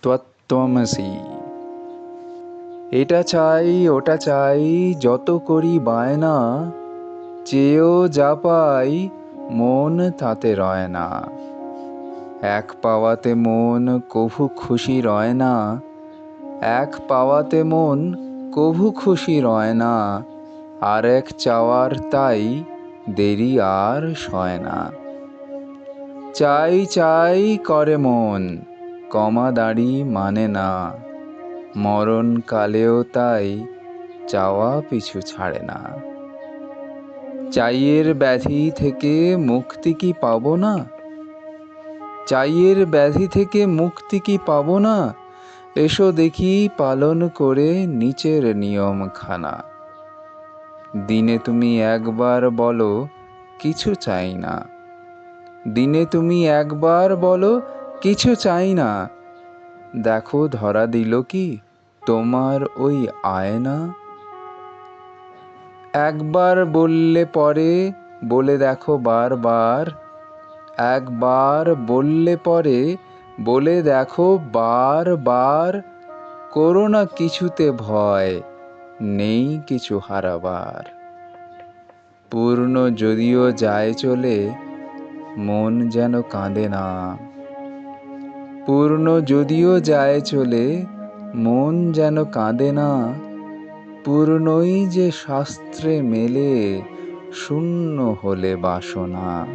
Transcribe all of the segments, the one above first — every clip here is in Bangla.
তত্ত্বমসি। এটা চাই ওটা চাই যত করি বায়না, চেয়েও যা পাই মন তাতে রয় না। এক পাওয়াতে মন কভু খুশি রয় না, এক পাওয়াতে মন কভু খুশি রয় না। আর এক চাওয়ার তাই দেরি আর সয় না। চাই চাই করে মন, কমা দাড়ি মানে না। মরণ কালেও তাই চাওয়া পিছু ছাড়ে না। চাইয়ের ব্যাধি থেকে মুক্তি কি পাবো না? চাইয়ের ব্যাধি থেকে মুক্তি কি পাবো না? এসো দেখি পালন করে নিচের নিয়ম খানা। দিনে তুমি একবার বলো কিছু চাই না। দিনে তুমি একবার বলো কিছু চাই না। দেখো ধরা দিল কি তোমার ওই আয়না। একবার বললে পরে বলে দেখো বারবার। একবার বললে পরে বলে দেখো বারবার। করো না কিছুতে ভয়, নেই কিছু হারাবার। পূর্ণ যদিও যায় চলে মন যেন কাঁদে না। পূর্ণ যদিও যায় চলে মন যেন কাঁদে না। পূর্ণই যে শাস্ত্রে মেলে শূন্য হলে বাসনা।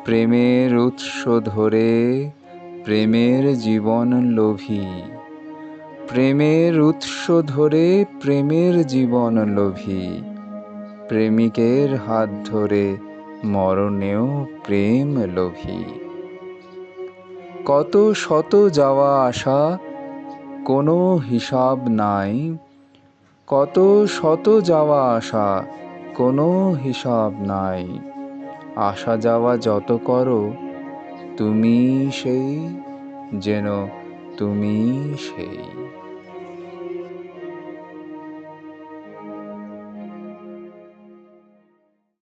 প্রেমের উৎস ধরে প্রেমের জীবন লোভী। প্রেমের উৎস ধরে প্রেমের জীবন লোভী। প্রেমিকের হাত ধরে মরণেও প্রেম লোভী। কত শত যাওয়া আসা কোনো হিসাব নাই। কত শত যাওয়া আসা কোনো হিসাব নাই। আসা যাওয়া যত করো তুমি সেই, যেন তুমি সেই।